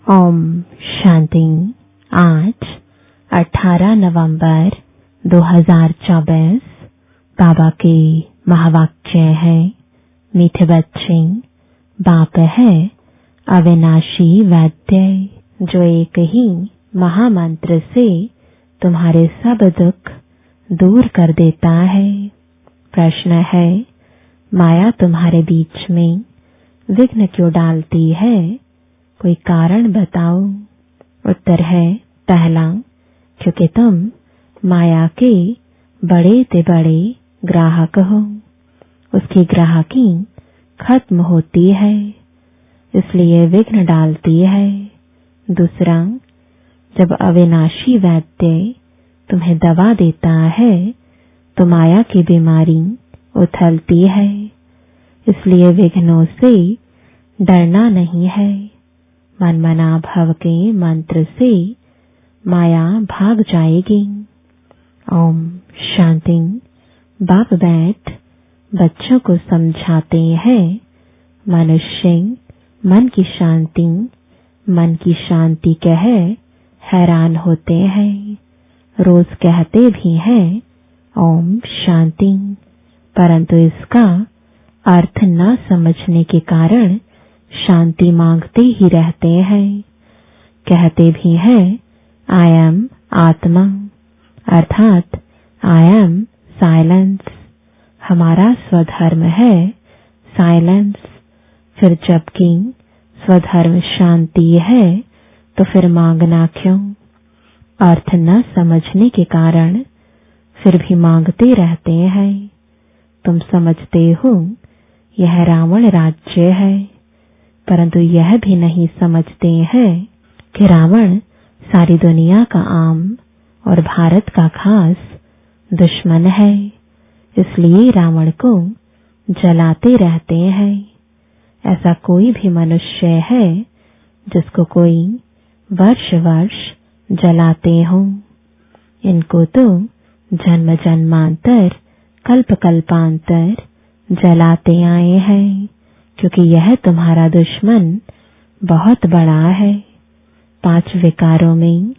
ओम शांति। आज 18 नवंबर 2024 बाबा के महावाक्य है। मीठे बच्चे, बाप है अविनाशी वैद्य, जो एक ही महामंत्र से तुम्हारे सब दुख दूर कर देता है। प्रश्न है, माया तुम्हारे बीच में विघ्न क्यों डालती है? कोई कारण बताओ। उत्तर है, पहला, क्योंकि तुम माया के बड़े से बड़े ग्राहक हो। उसकी ग्राहकी खत्म होती है, इसलिए विघ्न डालती है। दूसरा, जब अविनाशी वैद्य तुम्हें दवा देता है तो माया की बीमारी उथलती है, इसलिए विघ्नों से डरना नहीं है। मनमना भव के मंत्र से माया भाग जाएगी। ओम शांति। बाप बैठ बच्चों को समझाते हैं, मनुष्य मन की शांति कह हैरान होते हैं। रोज कहते भी हैं ओम शांति, परंतु इसका अर्थ न समझने के कारण शांति मांगते ही रहते हैं। कहते भी हैं आई एम आत्मा, अर्थात आई एम साइलेंस। हमारा स्वधर्म है साइलेंस। फिर जबकि स्वधर्म शांति है तो फिर मांगना क्यों? अर्थ न समझने के कारण फिर भी मांगते रहते हैं। तुम समझते हो यह रावण राज्य है, परंतु यह भी नहीं समझते हैं कि रावण सारी दुनिया का आम और भारत का खास दुश्मन है। इसलिए रावण को जलाते रहते हैं। ऐसा कोई भी मनुष्य है जिसको कोई वर्ष वर्ष जलाते हो? इनको तो जन्म जन्मांतर कल्प कल्पांतर जलाते आए हैं, क्योंकि यह तुम्हारा दुश्मन बहुत बड़ा है। 5 विकारों में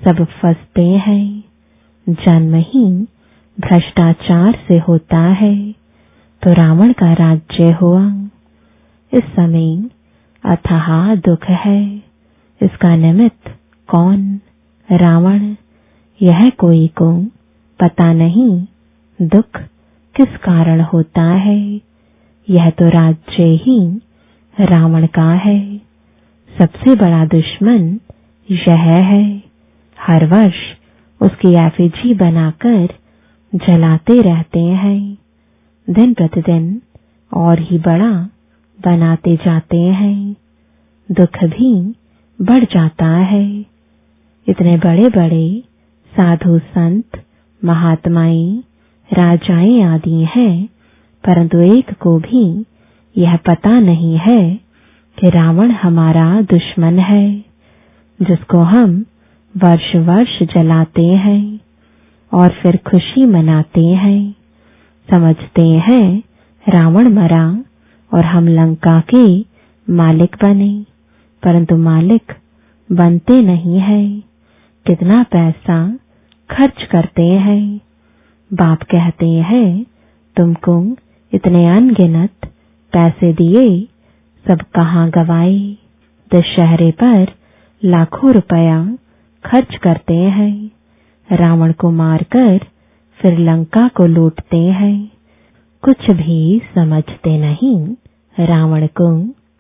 सब फंसते हैं। जन्म ही भ्रष्टाचार से होता है, तो रावण का राज्य हुआ। इस समय अथाह दुख है। इसका निमित्त कौन? रावण। यह कोई को पता नहीं दुख किस कारण होता है। यह तो राज्य ही रावण का है। सबसे बड़ा दुश्मन यह है। हर वर्ष उसकी एफिजी बनाकर जलाते रहते हैं। दिन प्रतिदिन और ही बड़ा बनाते जाते हैं। दुख भी बढ़ जाता है। इतने बड़े बड़े साधु संत महात्माएं राजाएं आदि हैं, परंतु एक को भी यह पता नहीं है कि रावण हमारा दुश्मन है, जिसको हम वर्ष वर्ष जलाते हैं और फिर खुशी मनाते हैं। समझते हैं रावण मरा और हम लंका के मालिक बने, परंतु मालिक बनते नहीं है। कितना पैसा खर्च करते हैं। बाप कहते हैं तुमको इतने अनगिनत पैसे दिए, सब कहाँ गवाए? दशहरे पर लाखों रुपया खर्च करते हैं। रावण को मारकर फिर लंका को लूटते हैं। कुछ भी समझते नहीं रावण को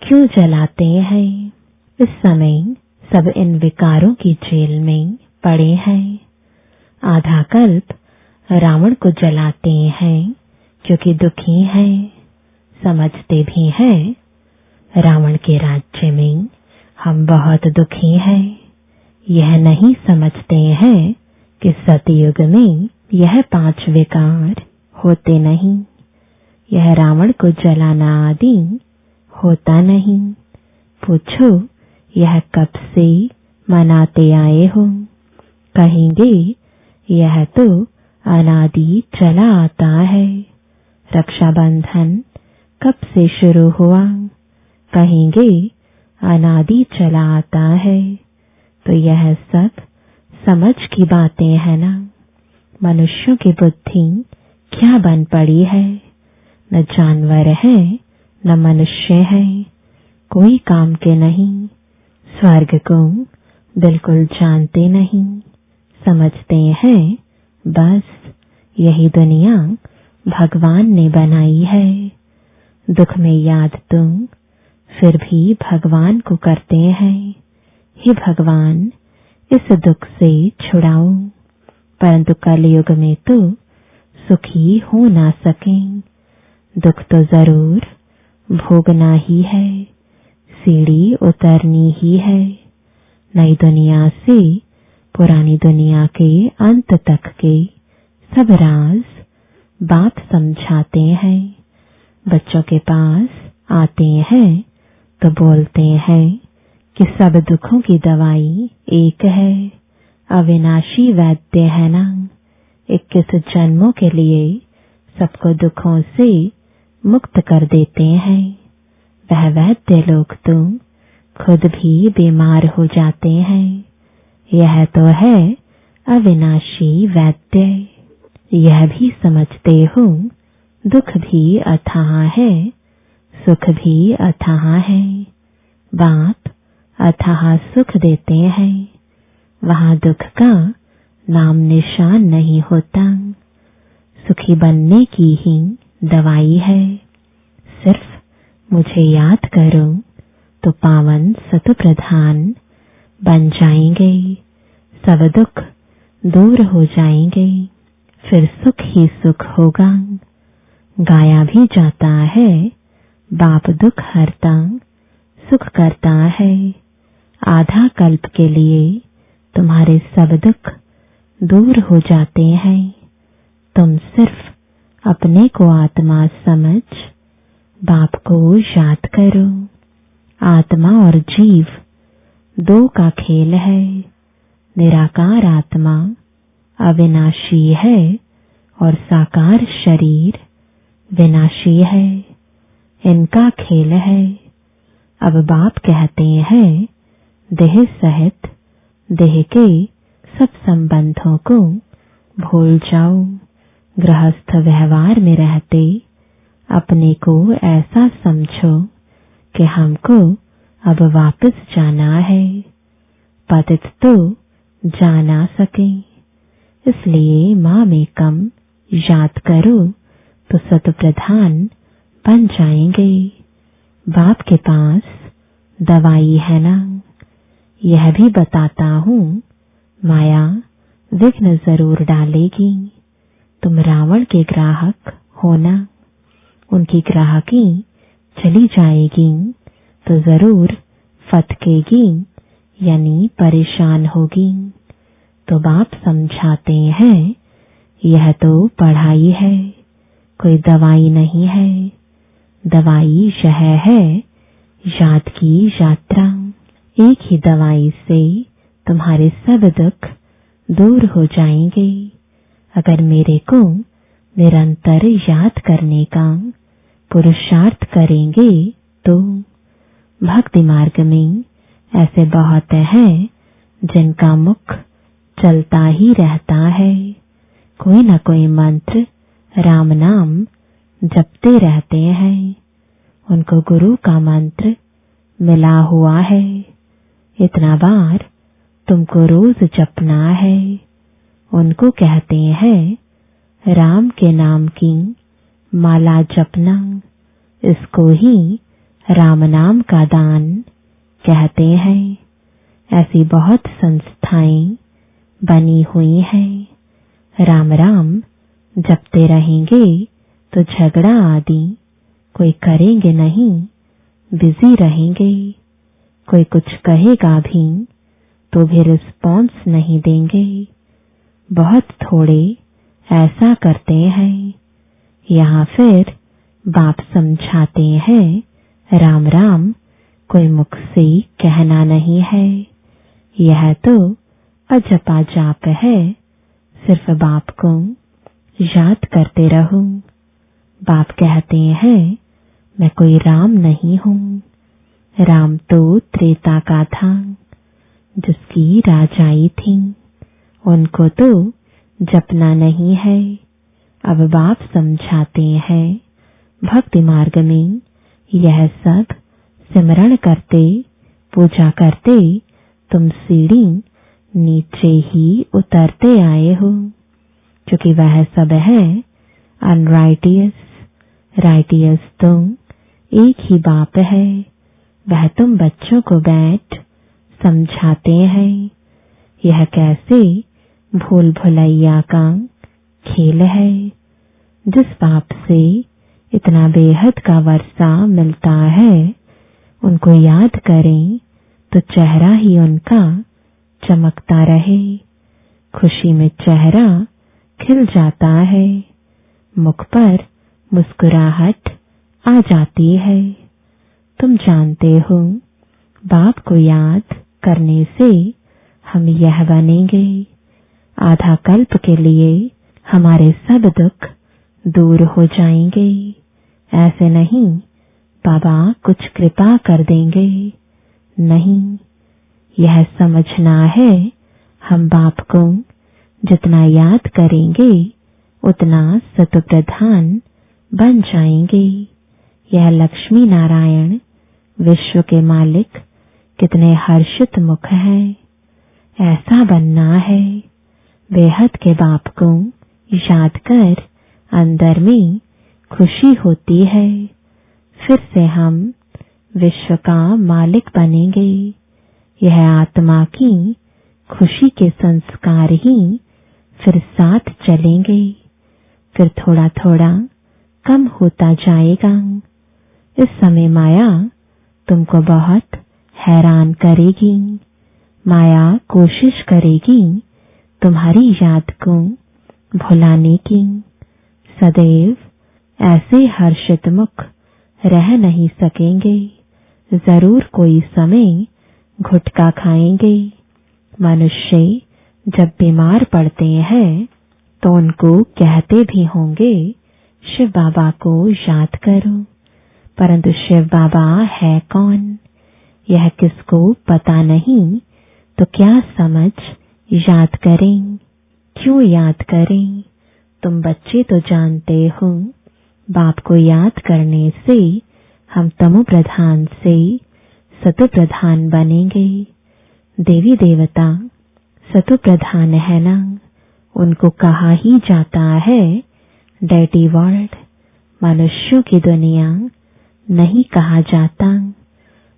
क्यों जलाते हैं। इस समय सब इन विकारों की जेल में पड़े हैं। आधा कल्प रावण को जलाते हैं क्योंकि दुखी हैं। समझते भी हैं रावण के राज्य में हम बहुत दुखी हैं। यह नहीं समझते हैं कि सतयुग में यह 5 विकार होते नहीं। यह रावण को जलाना आदि होता नहीं। पूछो यह कब से मनाते आए हो? कहेंगे यह तो अनादि चला आता है। रक्षाबंधन कब से शुरू हुआ? कहेंगे अनादि चला आता है। तो यह सब समझ की बातें हैं ना। मनुष्यों की बुद्धि क्या बन पड़ी है, न जानवर है न मनुष्य है, कोई काम के नहीं। स्वर्ग को बिल्कुल जानते नहीं, समझते हैं बस यही दुनिया भगवान ने बनाई है। दुख में याद तुम फिर भी भगवान को करते हैं, हे भगवान इस दुख से छुड़ाओ। परंतु कलयुग में तो सुखी हो ना सकें, दुख तो जरूर भोगना ही है, सीढ़ी उतरनी ही है। नई दुनिया से पुरानी दुनिया के अंत तक के सब राज बाप समझाते हैं। बच्चों के पास आते हैं तो बोलते हैं कि सब दुखों की दवाई एक है, अविनाशी वैद्य है ना। 21 जन्मों के लिए सबको दुखों से मुक्त कर देते हैं। वह वैद्य लोग तो खुद भी बीमार हो जाते हैं। यह तो है अविनाशी वैद्य। यह भी समझते हो दुख भी अथाह है, सुख भी अथाह है। बाप अथाह सुख देते हैं, वहां दुख का नाम निशान नहीं होता। सुखी बनने की ही दवाई है। सिर्फ मुझे याद करो तो पावन सत प्रधान बन जाएंगे, सब दुख दूर हो जाएंगे, फिर सुख ही सुख होगा। गाया भी जाता है बाप दुख हरता सुख करता है। आधा कल्प के लिए तुम्हारे सब दुख दूर हो जाते हैं। तुम सिर्फ अपने को आत्मा समझ बाप को याद करो। आत्मा और जीव दो का खेल है। निराकार आत्मा अविनाशी है और साकार शरीर विनाशी है। इनका खेल है। अब बाप कहते हैं देह सहित देह के सब संबंधों को भूल जाओ। गृहस्थ व्यवहार में रहते अपने को ऐसा समझो कि हमको अब वापस जाना है। पतित तो जा ना सके, इसलिए माँ में कम याद करो तो सत प्रधान बन जाएंगे। बाप के पास दवाई है ना। यह भी बताता हूँ माया विघ्न जरूर डालेगी। तुम रावण के ग्राहक होना, उनकी ग्राहकी चली जाएगी तो जरूर फटकेगी यानी परेशान होगी। तो बाप समझाते हैं यह तो पढ़ाई है, कोई दवाई नहीं है। दवाई यह है याद की यात्रा। एक ही दवाई से तुम्हारे सब दुख दूर हो जाएंगे। अगर मेरे को निरंतर याद करने का पुरुषार्थ करेंगे तो भक्ति मार्ग में ऐसे बहुत हैं जिनका मुख चलता ही रहता है। कोई न कोई मंत्र राम नाम जपते रहते हैं। उनको गुरु का मंत्र मिला हुआ है। इतना बार तुमको रोज जपना है। उनको कहते हैं राम के नाम की माला जपना। इसको ही राम नाम का दान कहते हैं। ऐसी बहुत संस्थाएं बनी हुई हैं। राम राम जपते रहेंगे तो झगड़ा आदि कोई करेंगे नहीं, बिजी रहेंगे। कोई कुछ कहेगा भी तो भी रिस्पॉन्स नहीं देंगे। बहुत थोड़े ऐसा करते हैं। यहाँ फिर बाप समझाते हैं राम राम कोई मुख से कहना नहीं है। यह तो अजपा जाप है। सिर्फ बाप को याद करते रहो। बाप कहते हैं मैं कोई राम नहीं हूँ। राम तो त्रेता का था, जिसकी राजाई थी, उनको तो जपना नहीं है। अब बाप समझाते हैं, भक्ति मार्ग में यह सब सिमरण करते, पूजा करते तुम सीढ़ी नीचे ही उतरते आए हो, क्योंकि वह सब है अनराइटियस। राइटियस तो एक ही बाप है, वह तुम बच्चों को बैठ समझाते हैं। यह कैसे भूल भुलैया का खेल है। जिस बाप से इतना बेहद का वर्षा मिलता है, उनको याद करें तो चेहरा ही उनका चमकता रहे। खुशी में चेहरा खिल जाता है, मुख पर मुस्कुराहट आ जाती है। तुम जानते हो, बाप को याद करने से हम यह बनेंगे। आधा कल्प के लिए हमारे सब दुख दूर हो जाएंगे। ऐसे नहीं बाबा कुछ कृपा कर देंगे, नहीं, यह समझना है हम बाप को जितना याद करेंगे उतना सतप्रधान बन जाएंगे। यह लक्ष्मी नारायण विश्व के मालिक कितने हर्षित मुख हैं। ऐसा बनना है। बेहद के बाप को याद कर अंदर में खुशी होती है। फिर से हम विश्व का मालिक बनेंगे। यह आत्मा की खुशी के संस्कार ही फिर साथ चलेंगे। फिर थोड़ा थोड़ा कम होता जाएगा। इस समय माया तुमको बहुत हैरान करेगी। माया कोशिश करेगी तुम्हारी याद को भुलाने की। सदैव ऐसे हर्षित मुख रह नहीं सकेंगे। जरूर कोई समय घुटका खाएंगे। मनुष्य जब बीमार पड़ते हैं तो उनको कहते भी होंगे शिव बाबा को याद करो, परंतु शिव बाबा है कौन, यह किसको पता नहीं। तो क्या समझ याद करें, क्यों याद करें। तुम बच्चे तो जानते हो, बाप को याद करने से हम तमो प्रधान से सतो प्रधान बनेंगे। देवी देवता सतो प्रधान है ना, उनको कहा ही जाता है डर्टी वर्ल्ड। मनुष्यों की दुनिया नहीं कहा जाता।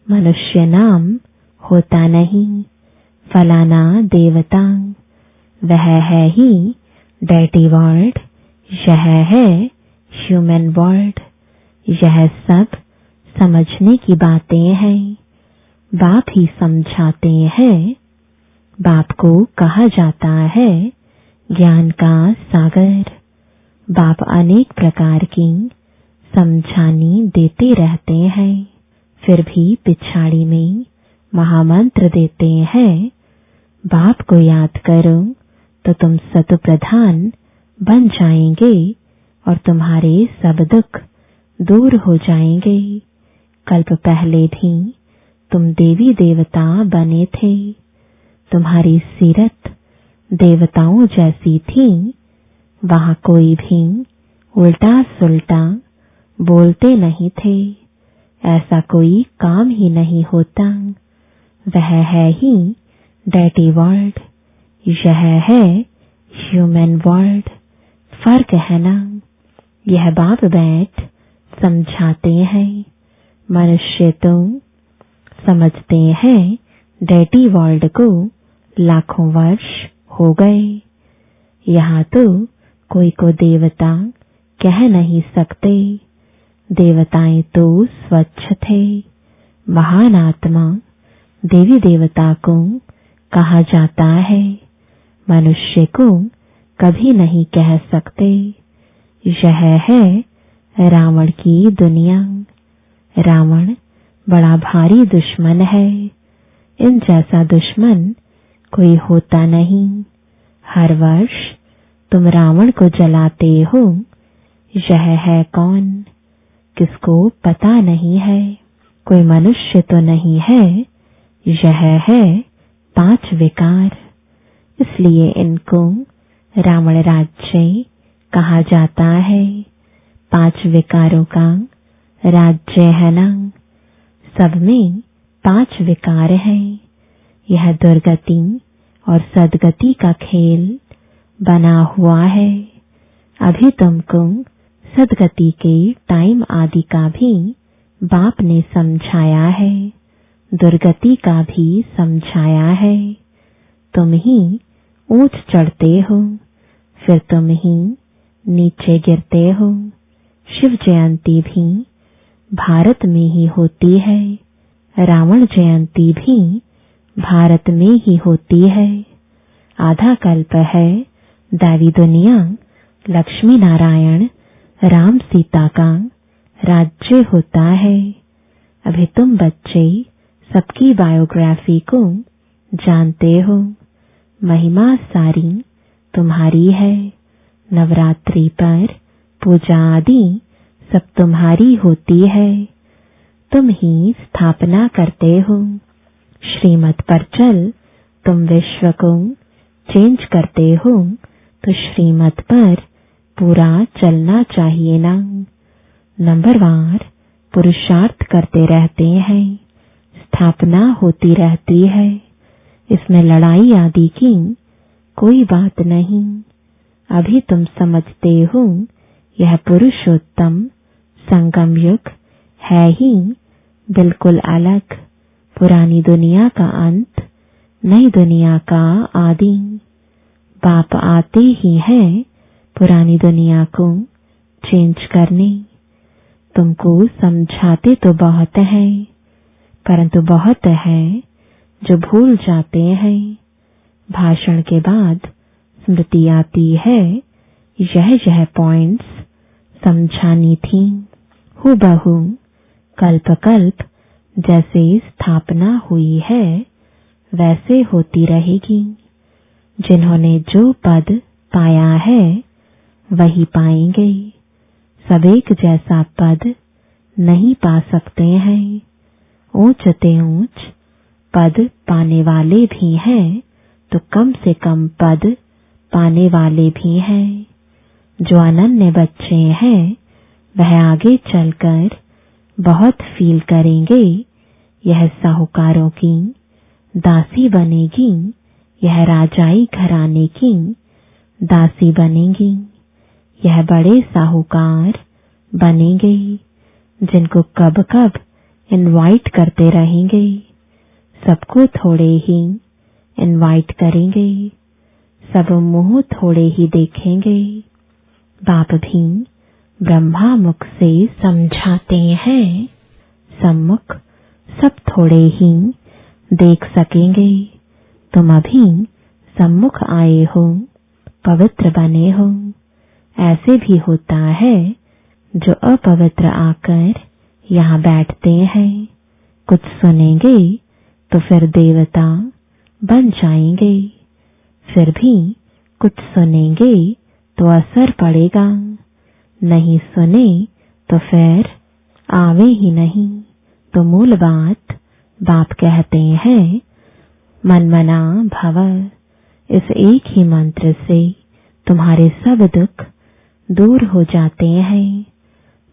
मनुष्य नाम होता नहीं। फलाना देवता, वह है ही डर्टी वर्ल्ड, यह है ह्यूमन वर्ल्ड। यह सब समझने की बातें हैं। बाप ही समझाते हैं। बाप को कहा जाता है ज्ञान का सागर। बाप अनेक प्रकार की समझानी देते रहते हैं, फिर भी पिछाड़ी में महामंत्र देते हैं। बाप को याद करो तो तुम सतो प्रधान बन जाएंगे और तुम्हारे सब दुख दूर हो जाएंगे। कल्प पहले भी तुम देवी देवता बने थे। तुम्हारी सीरत देवताओं जैसी थी। वहां कोई भी उल्टा सुल्टा बोलते नहीं थे। ऐसा कोई काम ही नहीं होता। वह है ही डर्टी वर्ल्ड, यह है ह्यूमन वर्ल्ड। फर्क है ना। यह बाप बैठ समझाते हैं। मनुष्य तो समझते हैं डर्टी वर्ल्ड को लाखों वर्ष हो गए। यहाँ तो कोई को देवता कह नहीं सकते। देवताएं तो स्वच्छ थे। महान आत्मा देवी देवता को कहा जाता है। मनुष्य को कभी नहीं कह सकते। यह है रावण की दुनिया। रावण बड़ा भारी दुश्मन है। इन जैसा दुश्मन कोई होता नहीं। हर वर्ष तुम रावण को जलाते हो। यह है कौन, किसको पता नहीं है। कोई मनुष्य तो नहीं है, यह है 5 विकार। इसलिए इनको रावण राज्य कहा जाता है। 5 विकारों का राज्य है ना। सब में 5 विकार हैं। यह दुर्गति और सदगति का खेल बना हुआ है। अभी तुमको सदगति के टाइम आदि का भी बाप ने समझाया है, दुर्गति का भी समझाया है। तुम ही ऊंच चढ़ते हो, फिर तुम ही नीचे गिरते हो। शिव जयंती भी भारत में ही होती है, रावण जयंती भी भारत में ही होती है। आधा कल्प है दैवी दुनिया, लक्ष्मी नारायण राम सीता का राज्य होता है। अभी तुम बच्चे सबकी बायोग्राफी को जानते हो। महिमा सारी तुम्हारी है। नवरात्रि पर पूजा आदि सब तुम्हारी होती है। तुम ही स्थापना करते हो। श्रीमत पर चल तुम विश्व को चेंज करते हो, तो श्रीमत पर पूरा चलना चाहिए ना। नंबरवार पुरुषार्थ करते रहते हैं, स्थापना होती रहती है। इसमें लड़ाई आदि की कोई बात नहीं। अभी तुम समझते हो यह पुरुषोत्तम संगम युग है ही बिल्कुल अलग। पुरानी दुनिया का अंत, नई दुनिया का आदि। बाप आते ही है पुरानी दुनिया को चेंज करने। तुमको समझाते तो बहुत है, परंतु बहुत है जो भूल जाते हैं। भाषण के बाद स्मृति आती है, यह पॉइंट्स समझानी थी। हूबहू कल्प कल्प जैसे स्थापना हुई है वैसे होती रहेगी। जिन्होंने जो पद पाया है वही पाएंगे। सब एक जैसा पद नहीं पा सकते हैं। ऊंच ते ऊंच पद पाने वाले भी हैं, तो कम से कम पद पाने वाले भी हैं। जो अनन्य बच्चे हैं वह आगे चलकर बहुत फील करेंगे। यह साहूकारों की दासी बनेगी, यह राजाई घराने की दासी बनेगी। यह बड़े साहूकार बनेंगे, जिनको कब कब इनवाइट करते रहेंगे। सबको थोड़े ही इनवाइट करेंगे, सब मुंह थोड़े ही देखेंगे। बाप भी ब्रह्मा मुख से समझाते हैं, सम्मुख सब थोड़े ही देख सकेंगे। तुम अभी सम्मुख आए हो, पवित्र बने हो। ऐसे भी होता है जो अपवित्र आकर यहाँ बैठते हैं। कुछ सुनेंगे तो फिर देवता बन जाएंगे, फिर भी कुछ सुनेंगे तो असर पड़ेगा, नहीं सुने तो फिर आवे ही नहीं। तो मूल बात बाप कहते हैं, मनमना भव। इस एक ही मंत्र से तुम्हारे सब दुख दूर हो जाते हैं।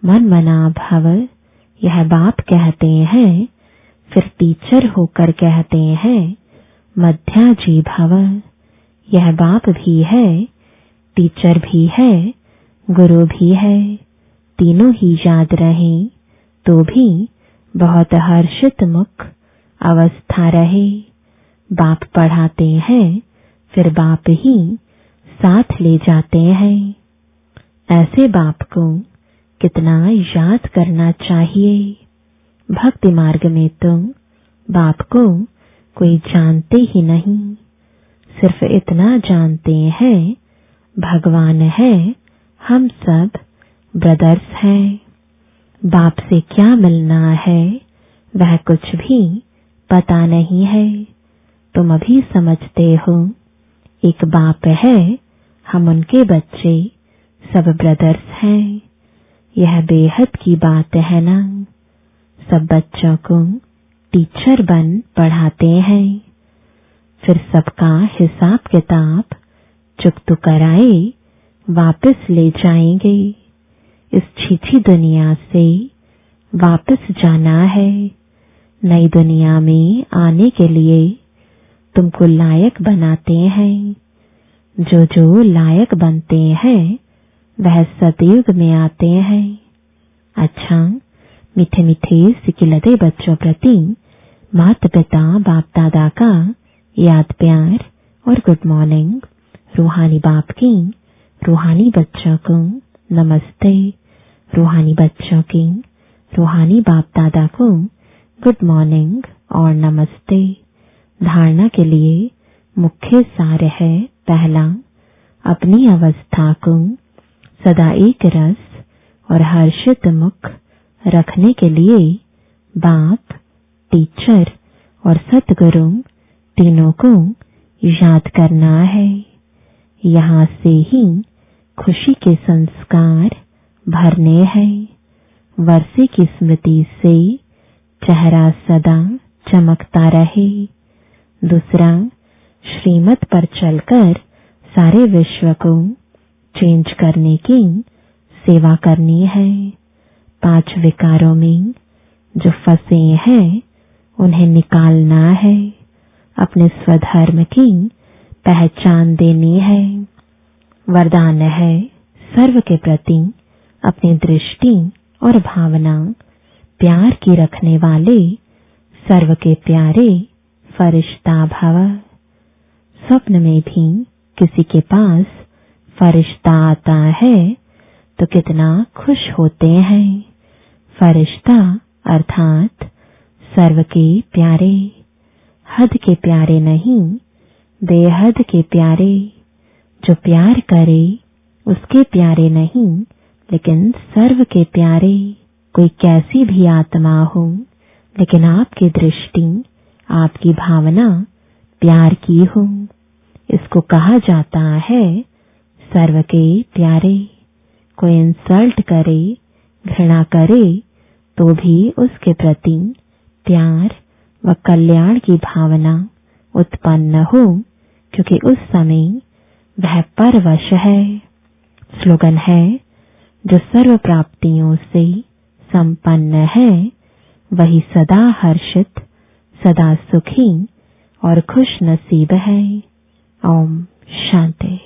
मनमना भव यह बाप कहते हैं, फिर टीचर होकर कहते हैं मध्याजी भव। यह बाप भी है, टीचर भी है, गुरु भी है। तीनों ही याद रहें तो भी बहुत हर्षित मुख अवस्था रहे। बाप पढ़ाते हैं, फिर बाप ही साथ ले जाते हैं। ऐसे बाप को कितना याद करना चाहिए। भक्ति मार्ग में तो बाप को कोई जानते ही नहीं, सिर्फ इतना जानते हैं भगवान है, हम सब ब्रदर्स हैं। बाप से क्या मिलना है वह कुछ भी पता नहीं है। तुम अभी समझते हो एक बाप है, हम उनके बच्चे सब ब्रदर्स हैं। यह बेहद की बात है ना। सब बच्चों को टीचर बन पढ़ाते हैं। फिर सबका हिसाब किताब चुकता कराए वापस ले जाएंगे। इस छीछी दुनिया से वापस जाना है। नई दुनिया में आने के लिए तुमको लायक बनाते हैं। जो जो लायक बनते हैं वह सतयुग में आते हैं। अच्छा, मीठे मीठे सिकिलते बच्चों प्रति माता पिता बाप दादा का याद प्यार और गुड मॉर्निंग। रूहानी बाप की रूहानी बच्चों को नमस्ते। रूहानी बच्चों की रूहानी बाप दादा को गुड मॉर्निंग और नमस्ते। धारणा के लिए मुख्य सार है, पहला, अपनी अवस्था को सदा एक रस और हर्षित मुख रखने के लिए बाप, टीचर और सतगुरु तीनों को याद करना है। यहाँ से ही खुशी के संस्कार भरने हैं। वर्षे की स्मृति से चेहरा सदा चमकता रहे। दूसरा, श्रीमत पर चलकर सारे विश्व को चेंज करने की सेवा करनी है। 5 विकारों में जो फंसे हैं उन्हें निकालना है। अपने स्वधर्म की पहचान देनी है। वरदान है, सर्व के प्रति अपनी दृष्टि और भावना प्यार की रखने वाले सर्व के प्यारे फरिश्ता भव। स्वप्न में भी किसी के पास फरिश्ता आता है तो कितना खुश होते हैं। फरिश्ता अर्थात सर्व के प्यारे, हद के प्यारे नहीं, बेहद के प्यारे। जो प्यार करे उसके प्यारे नहीं, लेकिन सर्व के प्यारे। कोई कैसी भी आत्मा हो, लेकिन आपकी दृष्टि, आपकी भावना प्यार की हो, इसको कहा जाता है सर्व के प्यारे। कोई इंसल्ट करे, घृणा करे तो भी उसके प्रति प्यार व कल्याण की भावना उत्पन्न हो, क्योंकि उस समय वह परवश है। स्लोगन है, जो सर्व प्राप्तियों से संपन्न है वही सदा हर्षित, सदा सुखी और खुश नसीब है। ओम शांति।